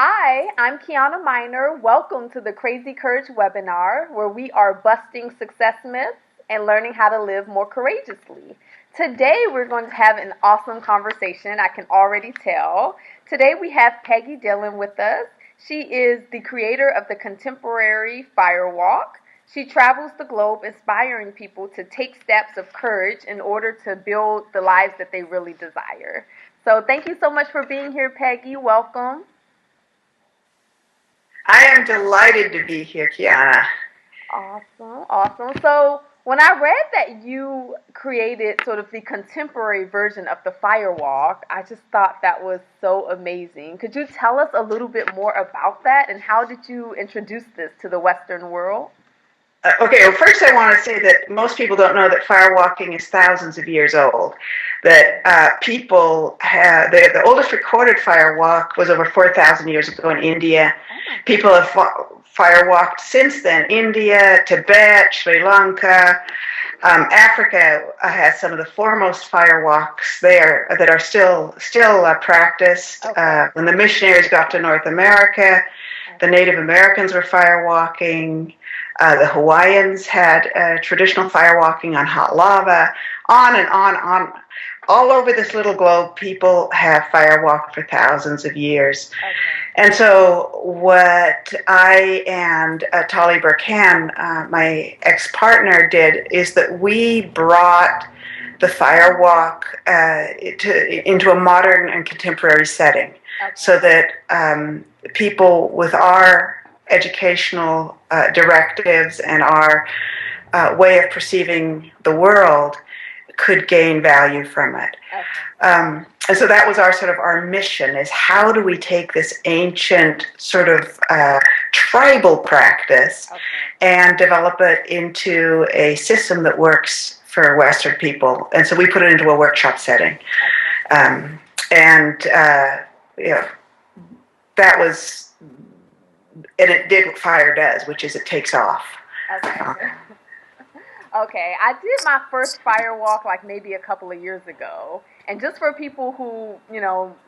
Hi, I'm Kiana Miner. Welcome to the Crazy Courage webinar, where we are busting success myths and learning how to live more courageously. Today, we're going to have an awesome conversation, I can already tell. Today, we have Peggy Dylan with us. She is the creator of the contemporary firewalk. She travels the globe inspiring people to take steps of courage in order to build the lives that they really desire. So, thank you so much for being here, Peggy. Welcome. I am delighted to be here, Kiana. Awesome, awesome. So when I read that you created sort of the contemporary version of the firewalk, I just thought that was so amazing. Could you tell us a little bit more about that and how did you introduce this to the Western world? Okay, well, first I want to say that most people don't know that firewalking is thousands of years old. That people have, the oldest recorded firewalk was over 4,000 years ago in India. People have firewalked since then. India, Tibet, Sri Lanka, Africa has some of the foremost firewalks there that are still practiced. Okay. When the missionaries got to North America, the Native Americans were firewalking. The Hawaiians had traditional firewalking on hot lava. On and on, on. All over this little globe, people have firewalked for thousands of years. Okay. And so what I and Tali Burkhan, my ex-partner, did is that we brought the firewalk into a modern and contemporary setting, Okay. so that people with our educational directives and our way of perceiving the world could gain value from it. Okay. And so that was our mission, is how do we take this ancient sort of tribal practice and develop it into a system that works for Western people. And so we put it into a workshop setting. And that was, and it did what fire does, which is it takes off. Okay. Okay, I did my first firewalk like maybe a couple of years ago. And just for people who,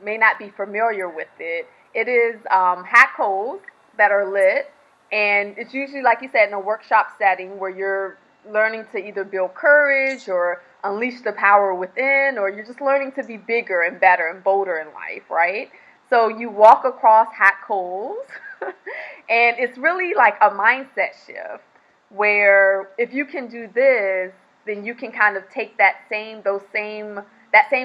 may not be familiar with it, it is hat coals that are lit. And it's usually, like you said, in a workshop setting where you're learning to either build courage or unleash the power within, or you're just learning to be bigger and better and bolder in life, right? So you walk across hat coals, and it's really like a mindset shift where if you can do this, then you can kind of take that same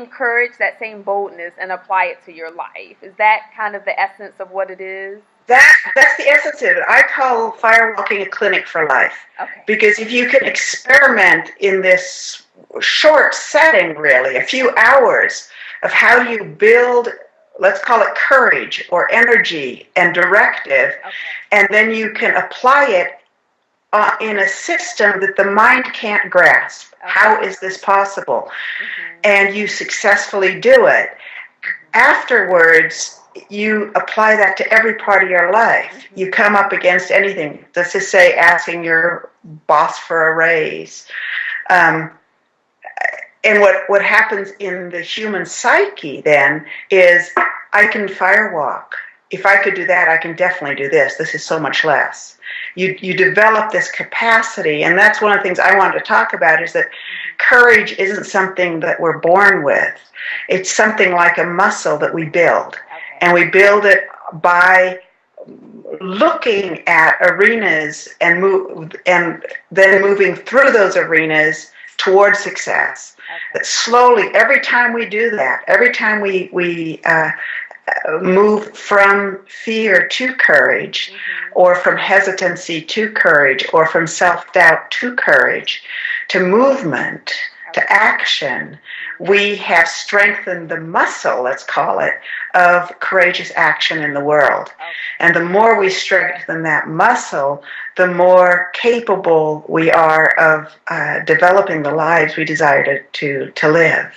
courage, that same boldness, and apply it to your life. Is that kind of the essence of what it is? That's the essence of it. I call firewalking a clinic for life. Okay. Because if you can experiment in this short setting, really, a few hours of how you build, let's call it courage or energy and directive, and then you can apply it in a system that the mind can't grasp. Okay. How is this possible? And you successfully do it. Afterwards, you apply that to every part of your life. You come up against anything. Let's just say asking your boss for a raise. And what happens in the human psyche then is, I can firewalk. If I could do that, I can definitely do this. This is so much less. You develop this capacity, and that's one of the things I wanted to talk about, is that courage isn't something that we're born with. It's something like a muscle that we build. And we build it by looking at arenas and then moving through those arenas towards success. That slowly, every time we do that, every time we move from fear to courage, or from hesitancy to courage, or from self-doubt to courage, to movement, to action, we have strengthened the muscle, let's call it, of courageous action in the world. And the more we strengthen that muscle, the more capable we are of developing the lives we desire to live.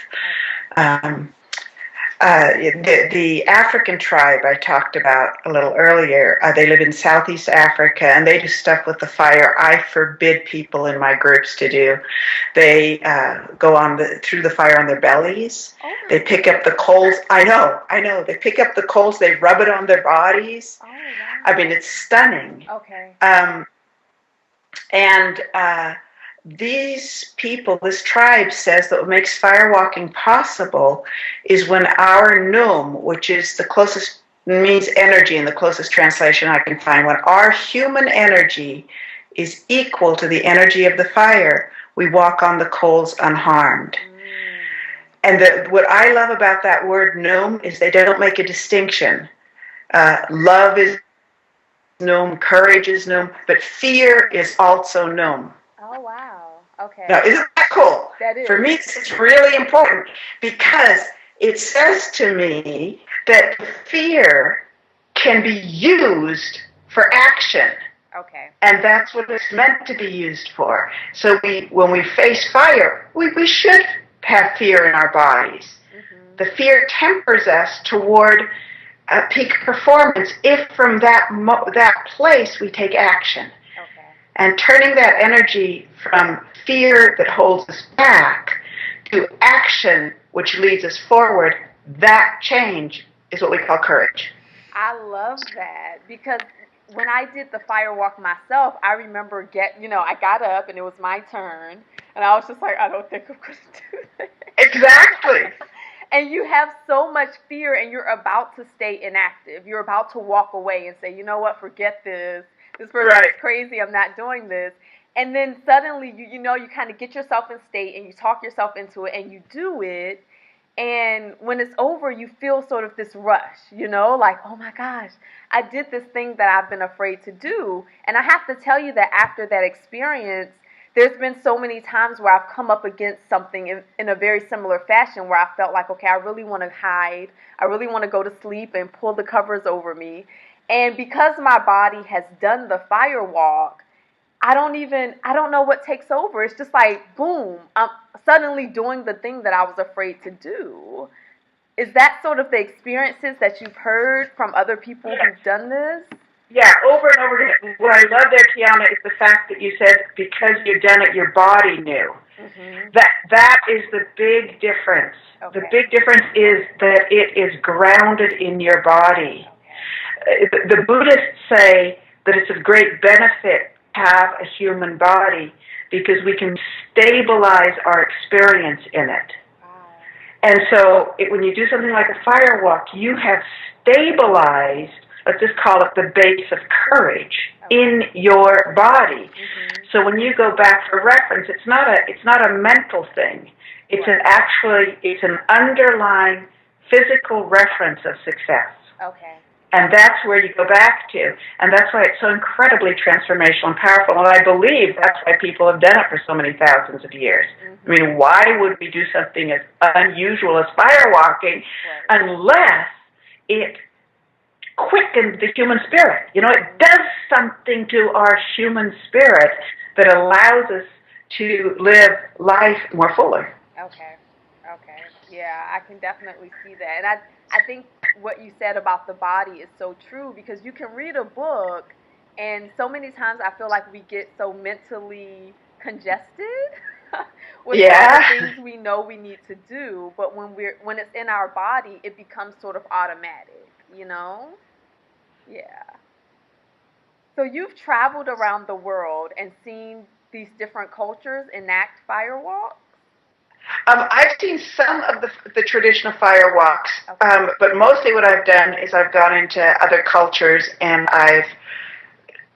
The African tribe I talked about a little earlier, they live in Southeast Africa, and they do stuff with the fire I forbid people in my groups to do. They go through the fire on their bellies. They pick up the coals. I know. They pick up the coals. They rub it on their bodies. Wow. I mean, it's stunning. Okay. And these people, this tribe says that what makes firewalking possible is when our num, which is the closest, means energy in the closest translation I can find, when our human energy is equal to the energy of the fire, we walk on the coals unharmed. And what I love about that word num is they don't make a distinction. Love is num, courage is num, but fear is also num. Oh, wow. Okay. Now, isn't that cool? That is. For me, this is really important because it says to me that fear can be used for action. Okay. And that's what it's meant to be used for. So when we face fire, we should have fear in our bodies. Mm-hmm. The fear tempers us toward peak performance if from that place we take action. Okay. And turning that energy from fear that holds us back to action which leads us forward, that change is what we call courage. I love that because when I did the firewalk myself, I remember I got up and it was my turn and I was just like, I don't think I'm going to do this. Exactly. And you have so much fear and you're about to stay inactive. You're about to walk away and say, you know what, forget this. This person is crazy. I'm not doing this. And then suddenly, you kind of get yourself in state and you talk yourself into it and you do it. And when it's over, you feel sort of this rush, like, oh my gosh, I did this thing that I've been afraid to do. And I have to tell you that after that experience, there's been so many times where I've come up against something in a very similar fashion where I felt like, okay, I really want to hide. I really want to go to sleep and pull the covers over me. And because my body has done the firewalk, I don't know what takes over. It's just like, boom, I'm suddenly doing the thing that I was afraid to do. Is that sort of the experiences that you've heard from other people who've done this? Yeah, over and over again. What I love there, Tiana, is the fact that you said because you've done it, your body knew. Mm-hmm. That is the big difference. Okay. The big difference is that it is grounded in your body. The Buddhists say that it's of great benefit to have a human body because we can stabilize our experience in it. Wow. And so when you do something like a firewalk, you have stabilized, let's just call it the base of courage in your body. Mm-hmm. So when you go back for reference, it's not a mental thing. It's it's an underlying physical reference of success. Okay. And that's where you go back to. And that's why it's so incredibly transformational and powerful. And I believe that's why people have done it for so many thousands of years. Mm-hmm. I mean, why would we do something as unusual as firewalking unless it quickens the human spirit? It does something to our human spirit that allows us to live life more fully. Okay. Yeah, I can definitely see that. And I think what you said about the body is so true because you can read a book and so many times I feel like we get so mentally congested with all the things we know we need to do, but when it's in our body, it becomes sort of automatic, Yeah. So you've traveled around the world and seen these different cultures enact firewalks? I've seen some of the traditional firewalks, but mostly what I've done is I've gone into other cultures and I've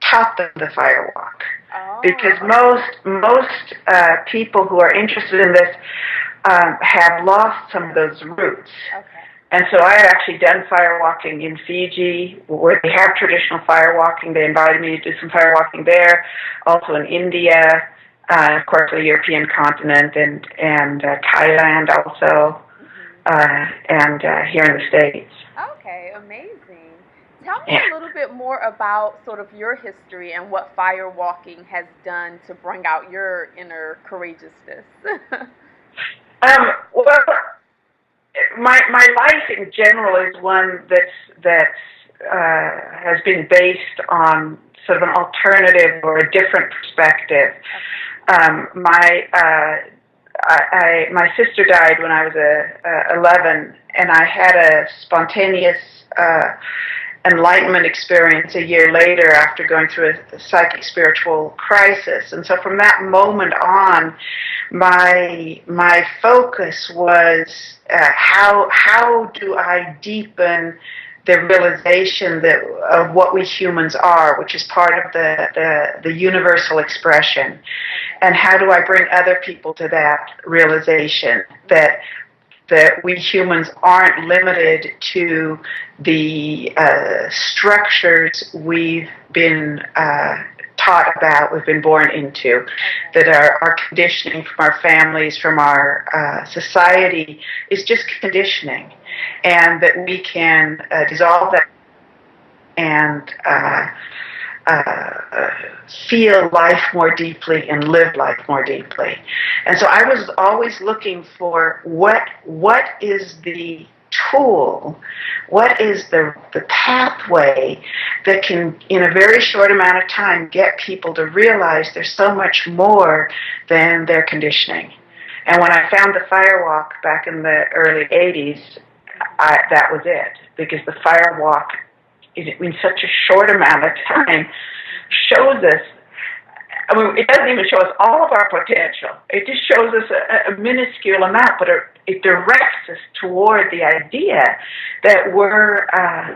taught them the firewalk. Oh. Because most people who are interested in this have lost some of those roots. Okay. And so I had actually done firewalking in Fiji, where they have traditional firewalking. They invited me to do some firewalking there, also in India. Of course, the European continent and Thailand also, and here in the States. Okay, amazing. Tell me a little bit more about sort of your history and what firewalking has done to bring out your inner courageousness. Well, my life in general is one that's has been based on sort of an alternative or a different perspective. My sister died when I was 11, and I had a spontaneous enlightenment experience a year later after going through a psychic spiritual crisis. And so from that moment on, my focus was how do I deepen the realization of what we humans are, which is part of the universal expression, and how do I bring other people to that realization that we humans aren't limited to the structures we've been taught about, we've been born into, that our conditioning from our families, from our society is just conditioning, and that we can dissolve that and feel life more deeply and live life more deeply. And so I was always looking for what is the tool, what is the pathway that can, in a very short amount of time, get people to realize there's so much more than their conditioning. And when I found the firewalk back in the early 80s, that was it, because the firewalk, in such a short amount of time, shows us, I mean, it doesn't even show us all of our potential. It just shows us a minuscule amount, but it directs us toward the idea that we're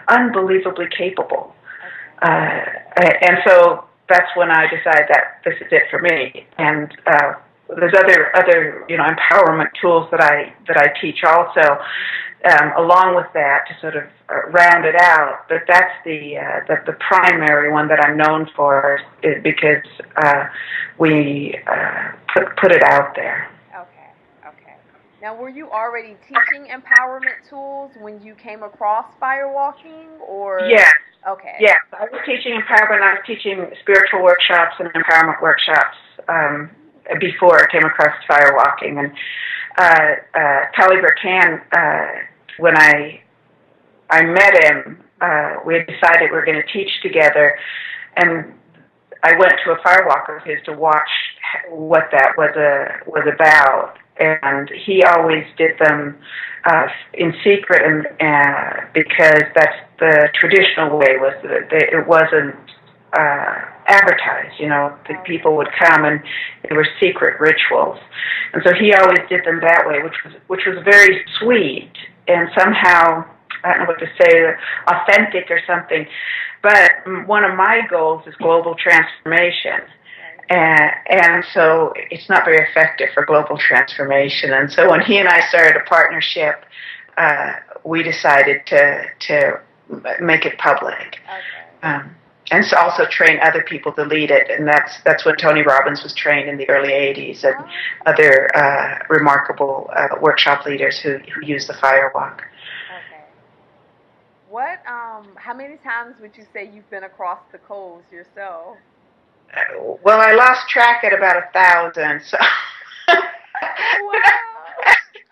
unbelievably capable. And so that's when I decided that this is it for me. And there's other empowerment tools that I teach also, along with that, to sort of round it out. But that's the primary one that I'm known for, is because we put it out there. Okay. Now, were you already teaching empowerment tools when you came across firewalking, or? Yes. Okay. Yes, I was teaching empowerment. I was teaching spiritual workshops and empowerment workshops before I came across firewalking. And Kelly Burkan, when I met him, we had decided we were going to teach together, and I went to a firewalk of his to watch what that was about. And he always did them in secret, and because that's the traditional way, was that it wasn't advertised. The people would come, and they were secret rituals. And so he always did them that way, which was very sweet, and somehow, I don't know what to say, authentic or something. But one of my goals is global transformation. And so it's not very effective for global transformation. And so when he and I started a partnership, we decided to make it public. And so also train other people to lead it. And that's when Tony Robbins was trained in the early 80s, and other remarkable workshop leaders who use the firewalk. Okay. What, how many times would you say you've been across the coals yourself? Well, I lost track at about 1,000, so. Wow.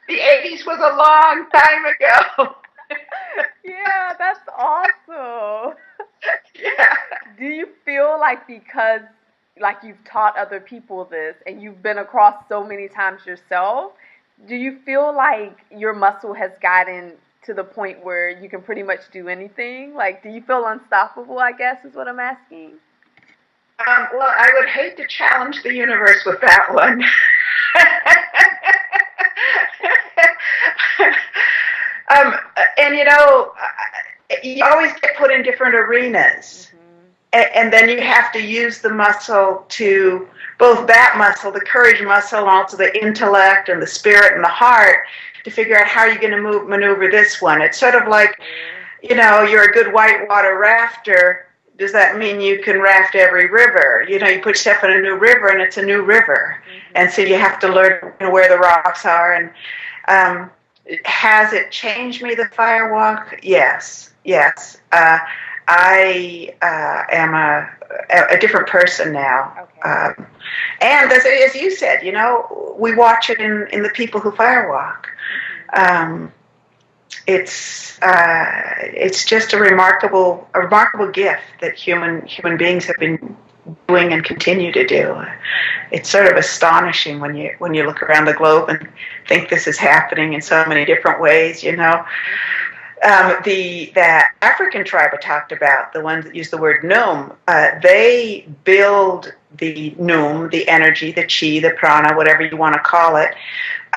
The 80s was a long time ago. Yeah, that's awesome. Yeah. Do you feel like, because you've taught other people this and you've been across so many times yourself, do you feel like your muscle has gotten to the point where you can pretty much do anything? Like, do you feel unstoppable, I guess, is what I'm asking? Well, I would hate to challenge the universe with that one. And you always get put in different arenas. And then you have to use the muscle, to both that muscle, the courage muscle, and also the intellect and the spirit and the heart, to figure out how you're going to maneuver this one. It's sort of like, you're a good whitewater rafter. Does that mean you can raft every river? You put yourself in a new river, and it's a new river. And so you have to learn where the rocks are. And has it changed me, the firewalk? Yes. I am a different person now. Okay. And as you said, we watch it in the people who firewalk. it's just a remarkable gift that human beings have been doing and continue to do. It's sort of astonishing when you look around the globe and think this is happening in so many different ways. The African tribe I talked about, the ones that use the word noom, they build the noom, the energy, the chi, the prana, whatever you want to call it,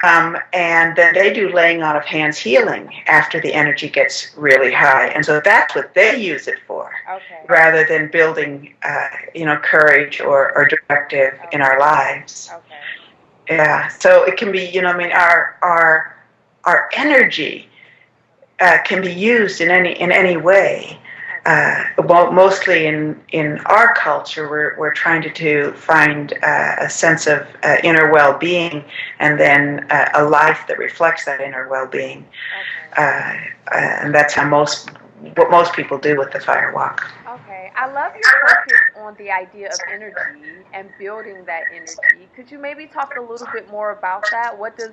and then they do laying on of hands healing after the energy gets really high, and so that's what they use it for, rather than building, courage or directive in our lives. Yeah, so it can be, our energy can be used in any way. Mostly in our culture, we're trying to find a sense of inner well-being, and then a life that reflects that inner well-being. And that's what most people do with the firewalk. Okay, I love your focus on the idea of energy and building that energy. Could you maybe talk a little bit more about that? What does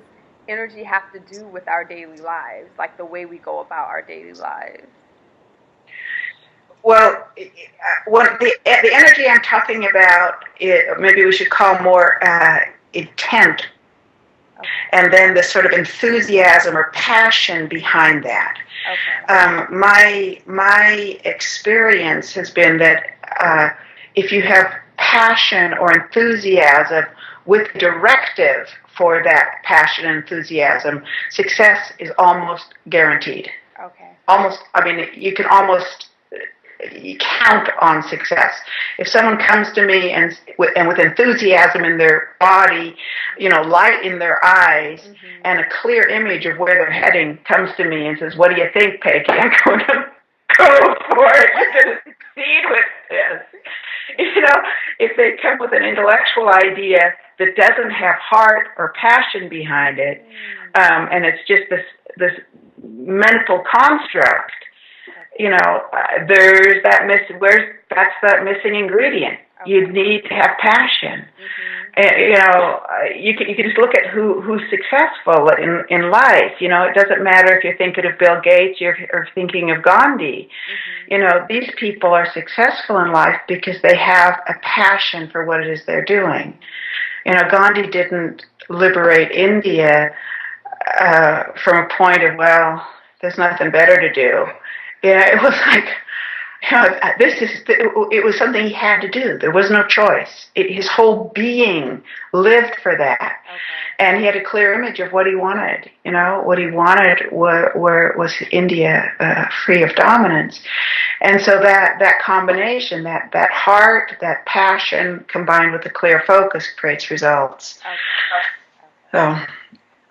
energy have to do with our daily lives, like the way we go about our daily lives? Well, the energy I'm talking about, maybe we should call more intent, and then the sort of enthusiasm or passion behind that. My experience has been that if you have passion or enthusiasm with directive for that passion and enthusiasm, success is almost guaranteed. You can almost count on success. If someone comes to me and with enthusiasm in their body, light in their eyes, and a clear image of where they're heading, comes to me and says, "What do you think, Peggy?" I'm going to go for it. You're going to succeed with this. If they come with an intellectual idea that doesn't have heart or passion behind it, and it's just this mental construct, there's that's that missing ingredient. You need to have passion. You can just look at who's successful in life. It doesn't matter if you're thinking of Bill Gates or thinking of Gandhi. These people are successful in life because they have a passion for what it is they're doing. Gandhi didn't liberate India from a point of, well, there's nothing better to do. It was like, it was something he had to do. There was no choice. His whole being lived for that. And he had a clear image of what he wanted. What he wanted was India free of dominance. And so that combination, that heart, that passion, combined with a clear focus, creates results. So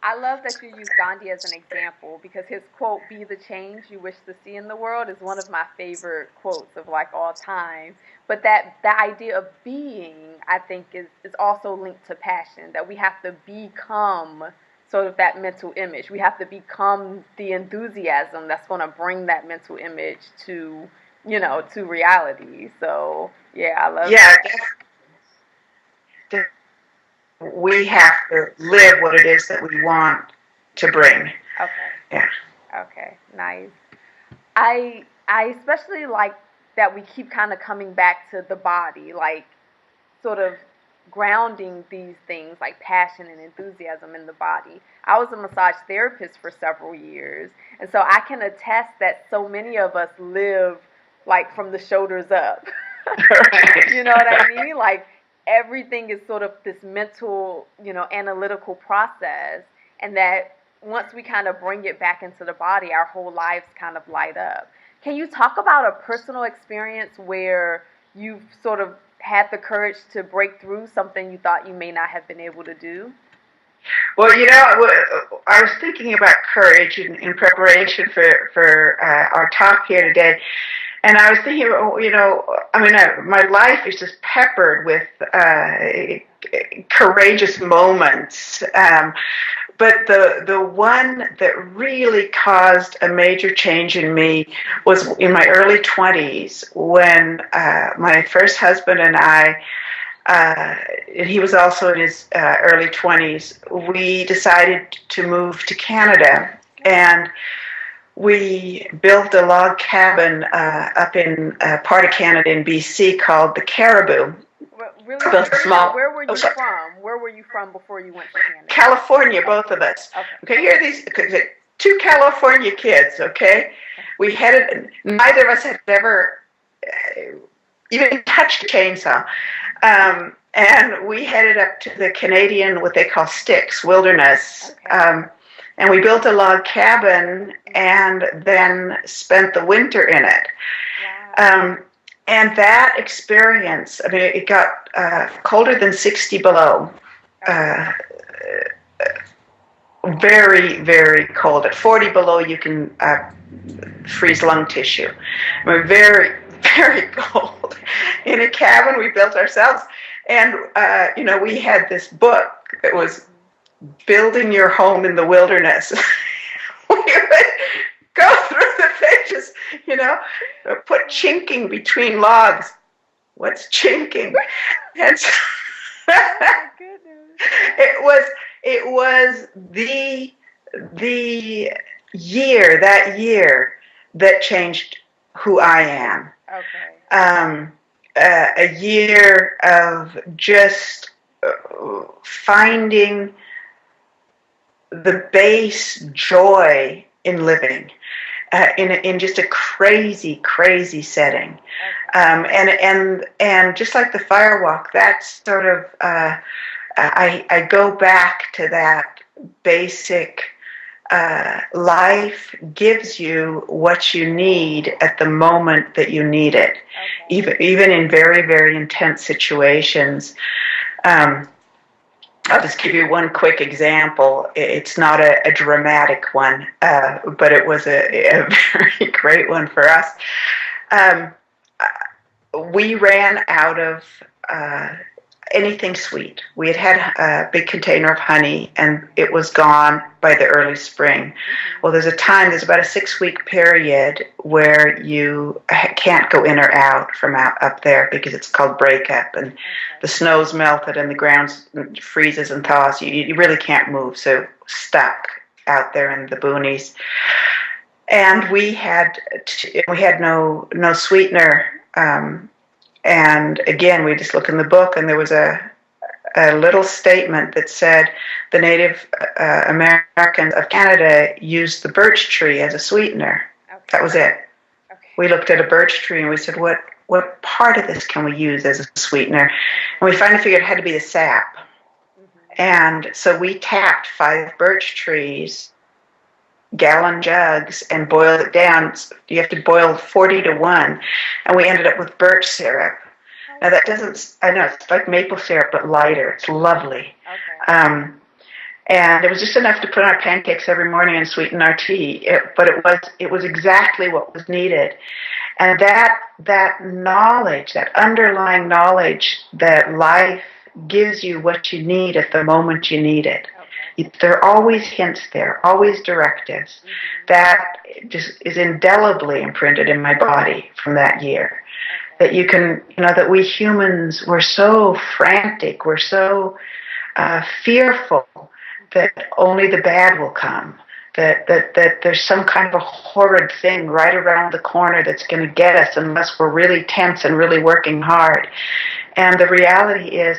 I love that you use Gandhi as an example, because his quote, "Be the change you wish to see in the world," is one of my favorite quotes of all time. But that idea of being, I think, is also linked to passion, that we have to become sort of that mental image. We have to become the enthusiasm that's going to bring that mental image to reality. So, yeah, I love that. We have to live what it is that we want to bring. Okay, nice. I especially like that we keep kind of coming back to the body, like sort of grounding these things like passion and enthusiasm in the body. I was a massage therapist for several years, and so I can attest that so many of us live like from the shoulders up. You know what I mean? Like, everything is sort of this mental, analytical process, and that once we kind of bring it back into the body, our whole lives kind of light up. Can you talk about a personal experience where you've sort of had the courage to break through something you thought you may not have been able to do? Well, I was thinking about courage in preparation for our talk here today. And I was thinking, my life is just peppered with courageous moments. But the one that really caused a major change in me was in my early 20s, when my first husband and I, and he was also in his early 20s, we decided to move to Canada. And we built a log cabin up in part of Canada in BC called the Caribou. Really, built a small. where were you from? Where were you from before you went to Canada? California, both of us. Okay, here are these two California kids. Okay, we headed. Neither of us had ever even touched a chainsaw. And we headed up to the Canadian, what they call sticks, wilderness. Okay. And we built a log cabin and then spent the winter in it. Wow. And that experience, I mean, it got colder than 60 below. Very, very cold. At 40 below, you can freeze lung tissue. We're very, very cold. In a cabin we built ourselves. And, we had this book that was Building Your Home in the Wilderness. We would go through the pages, put chinking between logs. What's chinking? And so it was the year that changed who I am. Okay. A year of just finding the base joy in living in just a crazy, crazy setting. And just like the firewalk, that's sort of, I go back to that basic life gives you what you need at the moment that you need it, okay. Even in very, very intense situations. I'll just give you one quick example. It's not a dramatic one, but it was a very great one for us. We ran out of anything sweet. We had a big container of honey, and it was gone by the early spring. Well, there's about a 6-week period where you can't go in or out from up there because it's called breakup, and the snow's melted and the ground freezes and thaws. You really can't move, so stuck out there in the boonies. And we had no sweetener. And again, we just look in the book, and there was a little statement that said the Native Americans of Canada used the birch tree as a sweetener. Okay. That was it. Okay. We looked at a birch tree and we said, what part of this can we use as a sweetener? And we finally figured it had to be the sap. Mm-hmm. And so we tapped 5 birch trees, gallon jugs, and boiled it down. You have to boil 40 to 1, and we ended up with birch syrup. Now that I know it's like maple syrup but lighter. It's lovely. Okay. And it was just enough to put on our pancakes every morning and sweeten our tea. But it was exactly what was needed. And that knowledge, that underlying knowledge that life gives you what you need at the moment you need it. There are always hints there, always directives. Mm-hmm. That just is indelibly imprinted in my body from that year. Okay. That you can, that we humans, we're so frantic, we're so fearful that only the bad will come. That there's some kind of a horrid thing right around the corner that's going to get us unless we're really tense and really working hard. And the reality is,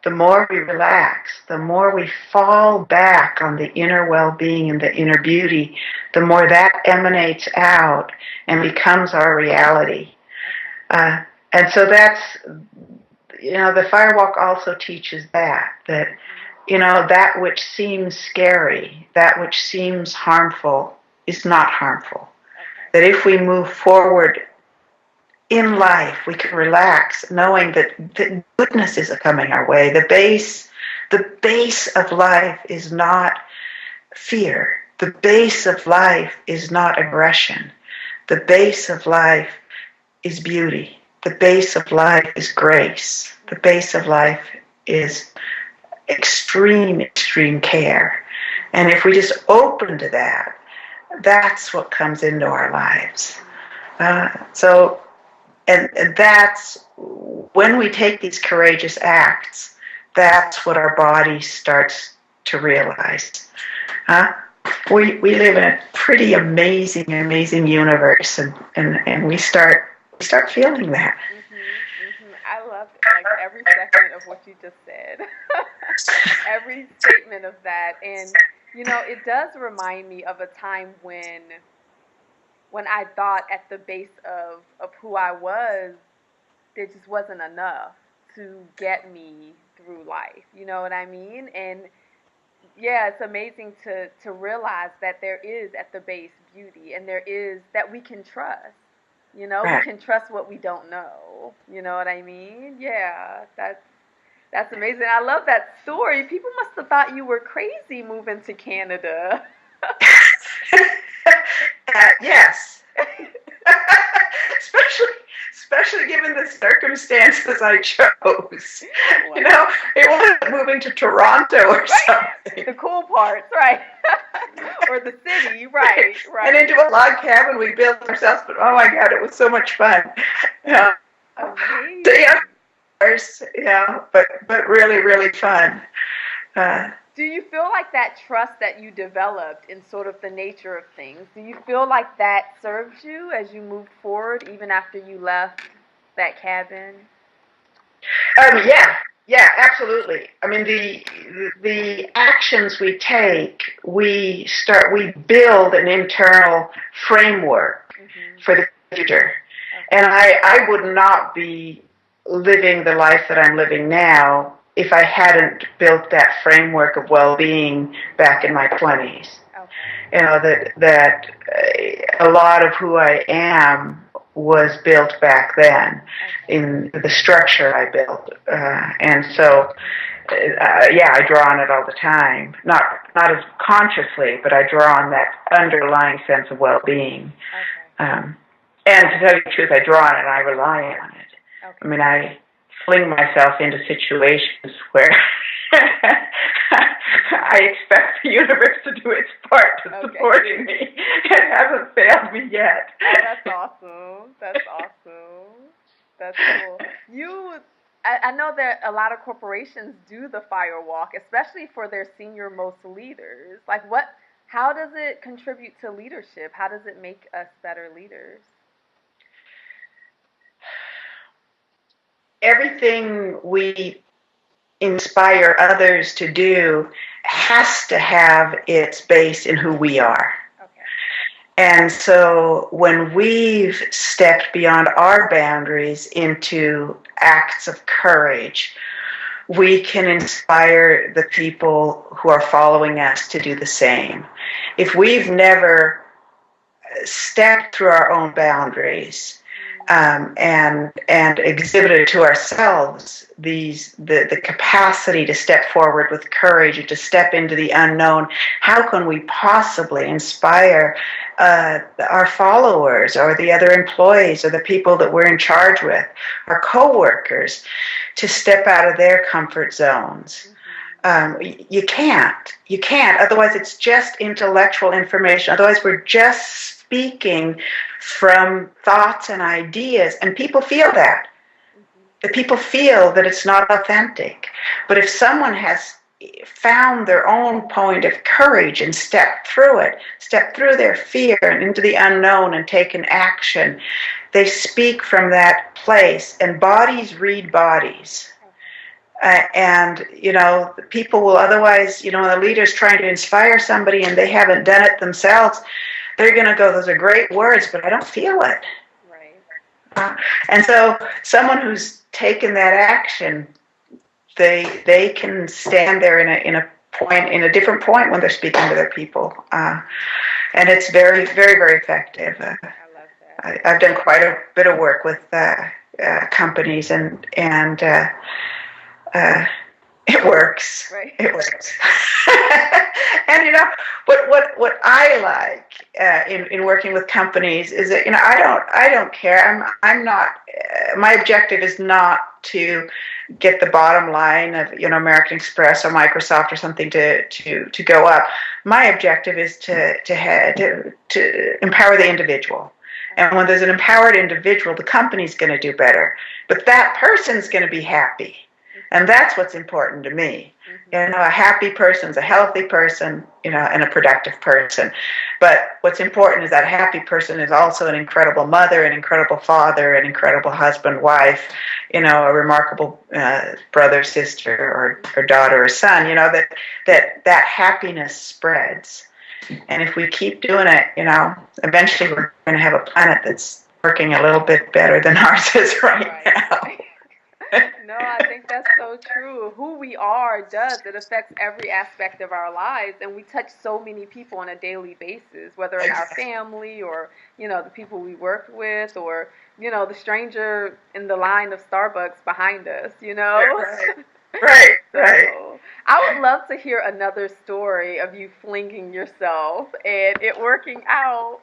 the more we relax, the more we fall back on the inner well-being and the inner beauty, the more that emanates out and becomes our reality. And so that's, the firewalk also teaches that that which seems scary, that which seems harmful is not harmful. That if we move forward in life, we can relax knowing that goodness is coming our way. The base of life is not fear. The base of life is not aggression. The base of life is beauty. The base of life is grace. The base of life is extreme, extreme care. And if we just open to that, that's what comes into our lives. And that's when we take these courageous acts, that's what our body starts to realize. we live in a pretty amazing universe, and we start feeling that. I love like every second of what you just said, every statement of that, and it does remind me of a time when I thought at the base of who I was, there just wasn't enough to get me through life. You know what I mean? And yeah, it's amazing to realize that there is at the base beauty, and there is that we can trust. We Right. can trust what we don't know. You know what I mean? Yeah, that's amazing. I love that story. People must have thought you were crazy moving to Canada. Yes. especially given the circumstances I chose. Wow. It wasn't moving to Toronto or something. The cool parts, right? Or the city, right? And into a log cabin we built ourselves, but oh my God, it was so much fun. Amazing. Day hours, but really fun. Do you feel like that trust that you developed in sort of the nature of things, do you feel like that serves you as you moved forward, even after you left that cabin? Yeah, absolutely. I mean, the actions we take, we build an internal framework for the future. Okay. And I would not be living the life that I'm living now if I hadn't built that framework of well-being back in my 20s. Okay. That a lot of who I am was built back then, okay, in the structure I built. And so, I draw on it all the time. Not as consciously, but I draw on that underlying sense of well-being. Okay. And to tell you the truth, I draw on it and I rely on it. Okay. I mean, I fling myself into situations where I expect the universe to do its part to supporting me. It hasn't failed me yet. Oh, that's awesome. That's cool. I know that a lot of corporations do the firewalk, especially for their senior most leaders. Like how does it contribute to leadership? How does it make us better leaders? Everything we inspire others to do has to have its base in who we are. Okay. And so when we've stepped beyond our boundaries into acts of courage, we can inspire the people who are following us to do the same. If we've never stepped through our own boundaries, and exhibited to ourselves the capacity to step forward with courage and to step into the unknown, how can we possibly inspire our followers or the other employees or the people that we're in charge with, our coworkers, to step out of their comfort zones? You can't. Otherwise, it's just intellectual information. Otherwise, we're just speaking from thoughts and ideas, and people feel that. The people feel that it's not authentic. But if someone has found their own point of courage and stepped through it, stepped through their fear and into the unknown and taken action, they speak from that place, and bodies read bodies. And people will otherwise, when a leader's trying to inspire somebody and they haven't done it themselves, they're going to go, those are great words, but I don't feel it. Right. And so someone who's taken that action, they can stand there in a different point when they're speaking to their people. And it's very, very, very effective. I love that. I've done quite a bit of work with companies, and it works. Right. It works. And what I like in working with companies is that I don't care. I'm not. My objective is not to get the bottom line of American Express or Microsoft or something to go up. My objective is to empower the individual. And when there's an empowered individual, the company's going to do better. But that person's going to be happy. And that's what's important to me. You know, a happy person's a healthy person, you know, and a productive person. But what's important is that a happy person is also an incredible mother, an incredible father, an incredible husband, wife, you know, a remarkable brother, sister, or daughter or son. You know, that happiness spreads. And if we keep doing it, you know, eventually we're going to have a planet that's working a little bit better than ours is right now. No, I think that's so true. Who we are does. It affects every aspect of our lives, and we touch so many people on a daily basis, whether in our family or, you know, the people we work with or, you know, the stranger in the line of Starbucks behind us, you know? Right. So, I would love to hear another story of you flinging yourself and it working out.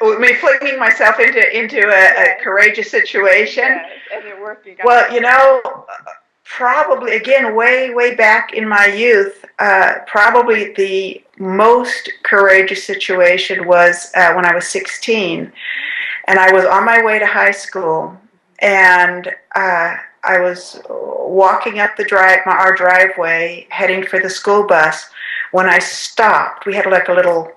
Me flinging myself into a courageous situation. Yes, and it working out. Well, you know, probably again, way back in my youth, probably the most courageous situation was when I was 16, and I was on my way to high school, and I was walking up our driveway, heading for the school bus. When I stopped, we had like a little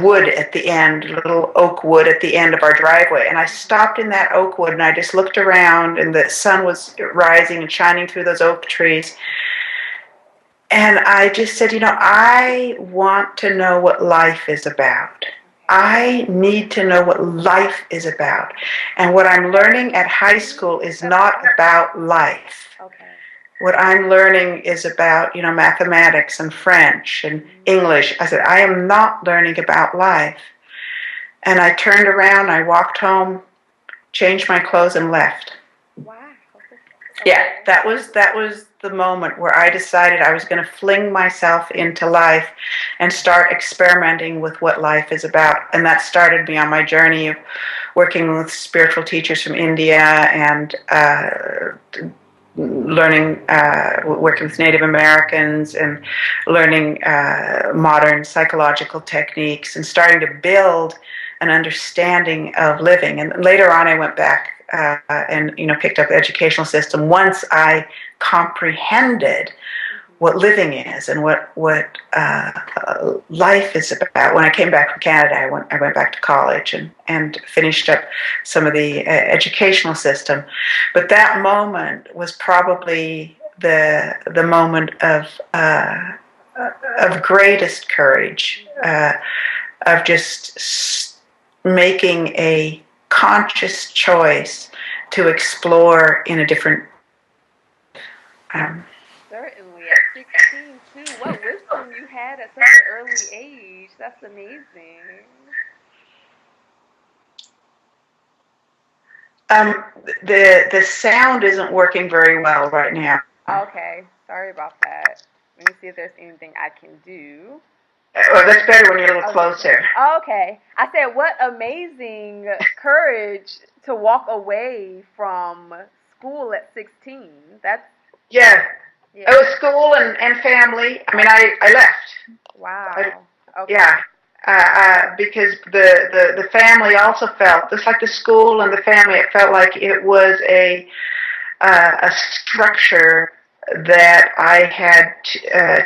wood at the end, little oak wood at the end of our driveway. And I stopped in that oak wood and I just looked around and the sun was rising and shining through those oak trees. And I just said, you know, I want to know what life is about. I need to know what life is about. And what I'm learning at high school is not about life. What I'm learning is about, you know, mathematics and French and English. I said, I am not learning about life. And I turned around, I walked home, changed my clothes, and left. Wow. Yeah, that was the moment where I decided I was going to fling myself into life and start experimenting with what life is about. And that started me on my journey of working with spiritual teachers from India and learning, working with Native Americans and learning modern psychological techniques and starting to build an understanding of living. And later on I went back and, you know, picked up the educational system once I comprehended what living is and what life is about. When I came back from Canada, I went back to college and finished up some of the educational system. But that moment was probably the moment of greatest courage, of just making a conscious choice to explore in a different. Certainly, at 16 too. What wisdom you had at such an early age. That's amazing. The sound isn't working very well right now. Okay, sorry about that. Let me see if there's anything I can do. Well, that's better when you're a little closer. Okay. I said, what amazing courage to walk away from school at 16. That's... Yeah. It was school and family. I mean, I left. Wow. Okay. Yeah. Because the family also felt, just like the school and the family, it felt like it was a structure that I had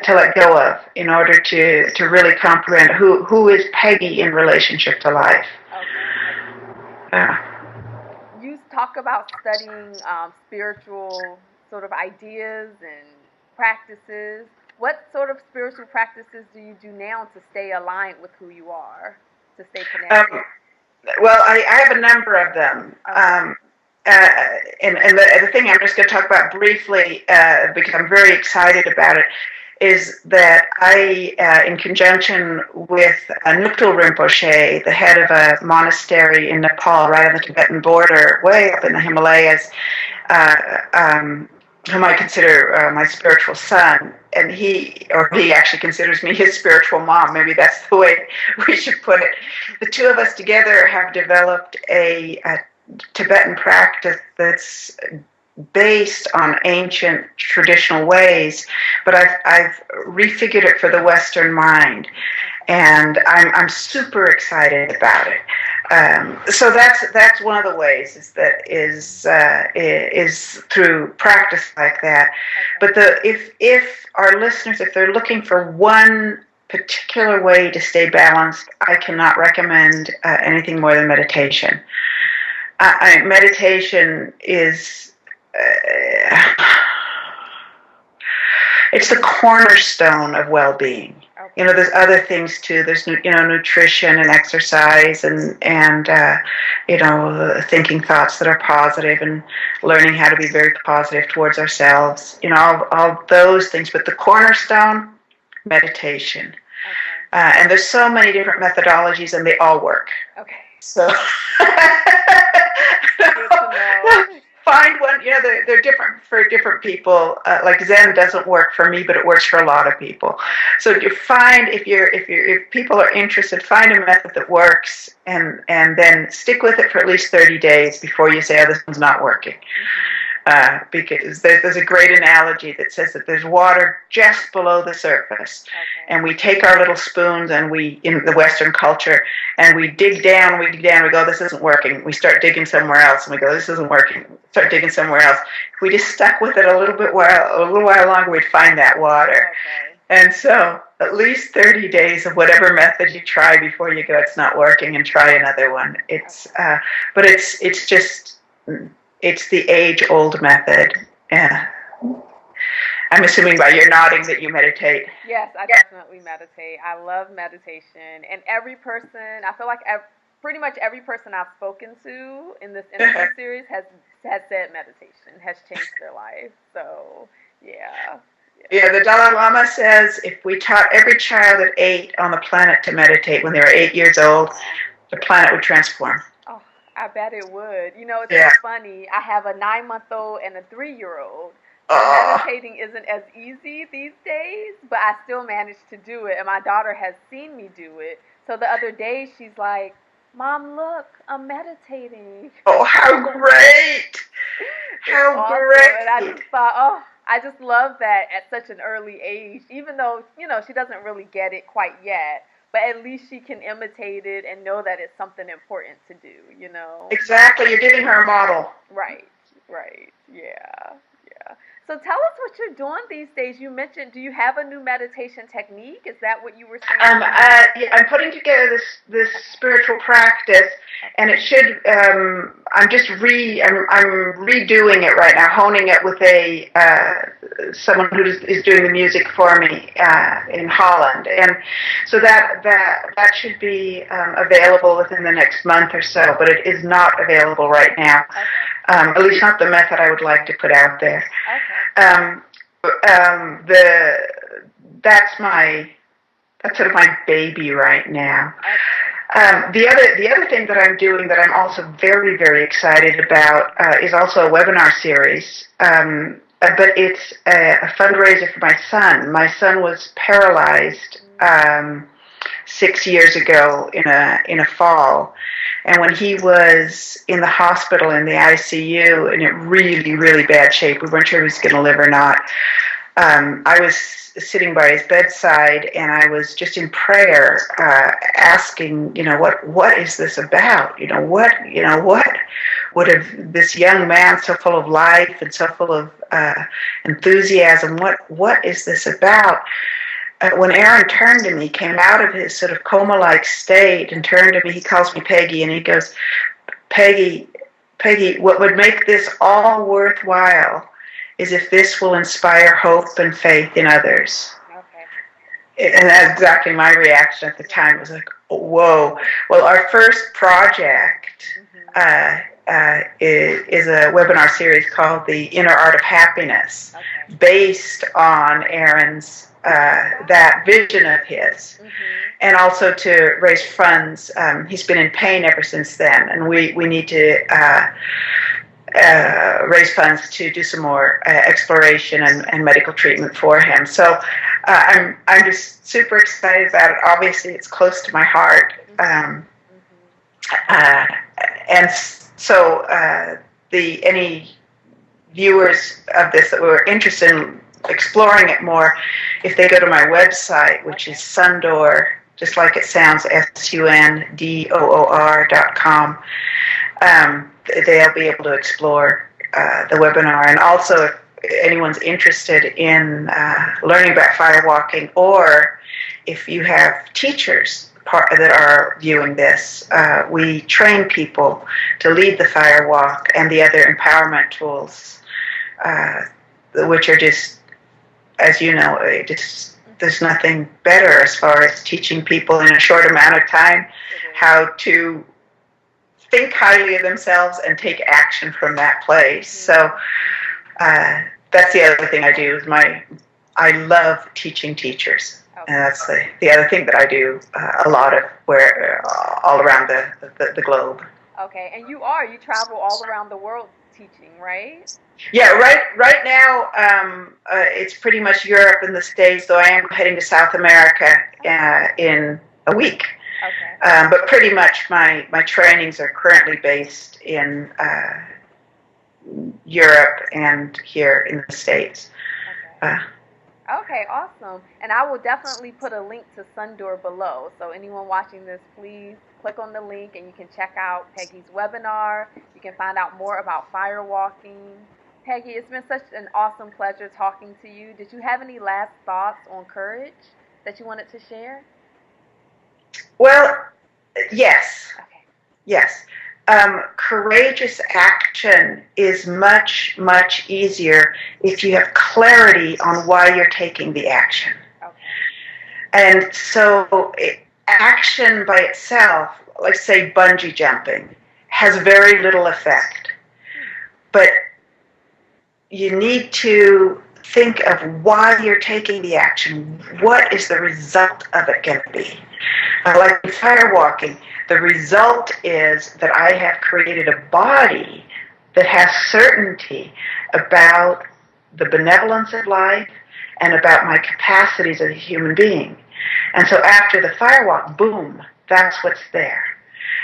to let go of in order to really comprehend who is Peggy in relationship to life. Okay. You talk about studying spiritual sort of ideas and practices. What sort of spiritual practices do you do now to stay aligned with who you are, to stay connected? Well, I have a number of them. Okay. And the thing I'm just going to talk about briefly, because I'm very excited about it, is that I, in conjunction with Nuktul Rinpoche, the head of a monastery in Nepal, right on the Tibetan border, way up in the Himalayas, whom I consider my spiritual son, and he actually considers me his spiritual mom. Maybe that's the way we should put it. The two of us together have developed a Tibetan practice that's based on ancient traditional ways, but I've refigured it for the Western mind, and I'm super excited about it. So that's one of the ways is through practice like that. Okay. But if our listeners, if they're looking for one particular way to stay balanced, I cannot recommend anything more than meditation. Meditation is it's the cornerstone of well-being. Okay. There's other things too. There's nutrition and exercise and thinking thoughts that are positive and learning how to be very positive towards ourselves. All those things. But the cornerstone, meditation. Okay. And there's so many different methodologies, and they all work. Okay. So Good to know. find one. They're different for different people. Like Zen doesn't work for me, but it works for a lot of people. So you find if people are interested, find a method that works, and then stick with it for at least 30 days before you say, "Oh, this one's not working." Because there's a great analogy that says that there's water just below the surface, and we take our little spoons and we, in the Western culture, and we dig down, we go, "This isn't working." We start digging somewhere else, and we go, "This isn't working." Start digging somewhere else. If we just stuck with it a little while longer, we'd find that water. Okay. And so, at least 30 days of whatever method you try before you go, "It's not working," and try another one. But it's the age-old method. Yeah. I'm assuming by your nodding that you meditate. Yes, I definitely meditate. I love meditation, and every person, I feel like pretty much every person I've spoken to in this interview series has said meditation has changed their life. So, yeah. Yeah, the Dalai Lama says if we taught every child at 8 on the planet to meditate when they were 8 years old, the planet would transform. Oh, I bet it would. It's so funny. I have a 9-month-old and a 3-year-old. Meditating isn't as easy these days, but I still manage to do it, and my daughter has seen me do it. So the other day, she's like, "Mom, look, I'm meditating." Oh, how great! How awesome. great! And I just thought, I just love that at such an early age, even though, she doesn't really get it quite yet, but at least she can imitate it and know that it's something important to do, Exactly, you're giving her a model. Right, yeah. So tell us what you're doing these days. You mentioned, do you have a new meditation technique? Is that what you were saying? Yeah, I'm putting together this spiritual practice, and it should. I'm redoing it right now, honing it with someone who is doing the music for me in Holland, and so that should be available within the next month or so. But it is not available right now. Okay. At least not the method I would like to put out there. Okay. That's sort of my baby right now. Okay. The other thing that I'm doing that I'm also very, very excited about is also a webinar series. But it's a fundraiser for my son. My son was paralyzed 6 years ago in a fall. And when he was in the hospital in the ICU in a really, really bad shape, we weren't sure if he was going to live or not. I was sitting by his bedside, and I was just in prayer, asking, what is this about? What would have this young man so full of life and so full of enthusiasm? What is this about? When Aaron turned to me, came out of his sort of coma-like state and turned to me, he calls me Peggy, and he goes, Peggy, what would make this all worthwhile is if this will inspire hope and faith in others. Okay. And that's exactly my reaction at the time. It was like, whoa. Well, our first project is a webinar series called The Inner Art of Happiness, based on Aaron's that vision of his, and also to raise funds. He's been in pain ever since then, and we need to raise funds to do some more exploration and medical treatment for him. So I'm just super excited about it. Obviously, it's close to my heart, and so any viewers of this that were interested in exploring it more, if they go to my website, which is Sundor, just like it sounds, sundoor.com. They'll be able to explore the webinar. And also, if anyone's interested in learning about firewalking, or if you have teachers that are viewing this, we train people to lead the firewalk and the other empowerment tools, which are just, as you know, there's nothing better as far as teaching people in a short amount of time how to think highly of themselves and take action from that place. So that's the other thing I do. I love teaching teachers, and that's the other thing that I do a lot of all around the globe. Okay, and you travel all around the world teaching, right? Yeah, right now it's pretty much Europe and the States, though I am heading to South America in a week. Okay. But pretty much my trainings are currently based in Europe and here in the States. Okay. Okay, awesome. And I will definitely put a link to Sundoor below. So anyone watching this, please click on the link and you can check out Peggy's webinar. You can find out more about firewalking. Peggy, it's been such an awesome pleasure talking to you. Did you have any last thoughts on courage that you wanted to share? Well, yes. Okay. Yes. Courageous action is much, much easier if you have clarity on why you're taking the action. Okay. And so action by itself, like say bungee jumping, has very little effect. But you need to think of why you're taking the action. What is the result of it going to be? Like in firewalking, the result is that I have created a body that has certainty about the benevolence of life and about my capacities as a human being. And so after the firewalk, boom, that's what's there.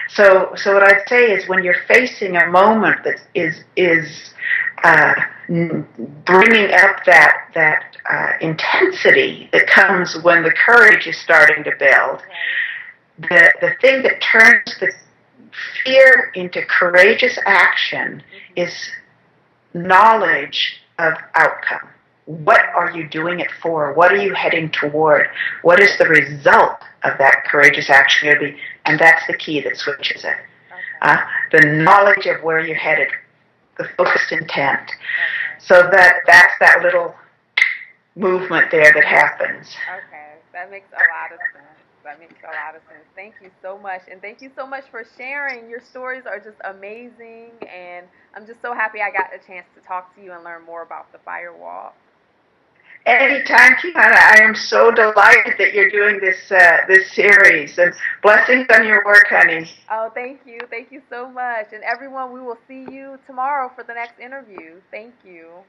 So what I'd say is when you're facing a moment that is bringing up that intensity that comes when the courage is starting to build, the thing that turns the fear into courageous action is knowledge of outcome. What are you doing it for? What are you heading toward? What is the result of that courageous action going to be? And that's the key that switches it. Okay. The knowledge of where you're headed, the focused intent. Okay. So that's that little movement there that happens. Okay, that makes a lot of sense. Thank you so much. And thank you so much for sharing. Your stories are just amazing. And I'm just so happy I got a chance to talk to you and learn more about the firewalk. Anytime, Kiana. I am so delighted that you're doing this series. And blessings on your work, honey. Oh, thank you. Thank you so much. And everyone, we will see you tomorrow for the next interview. Thank you.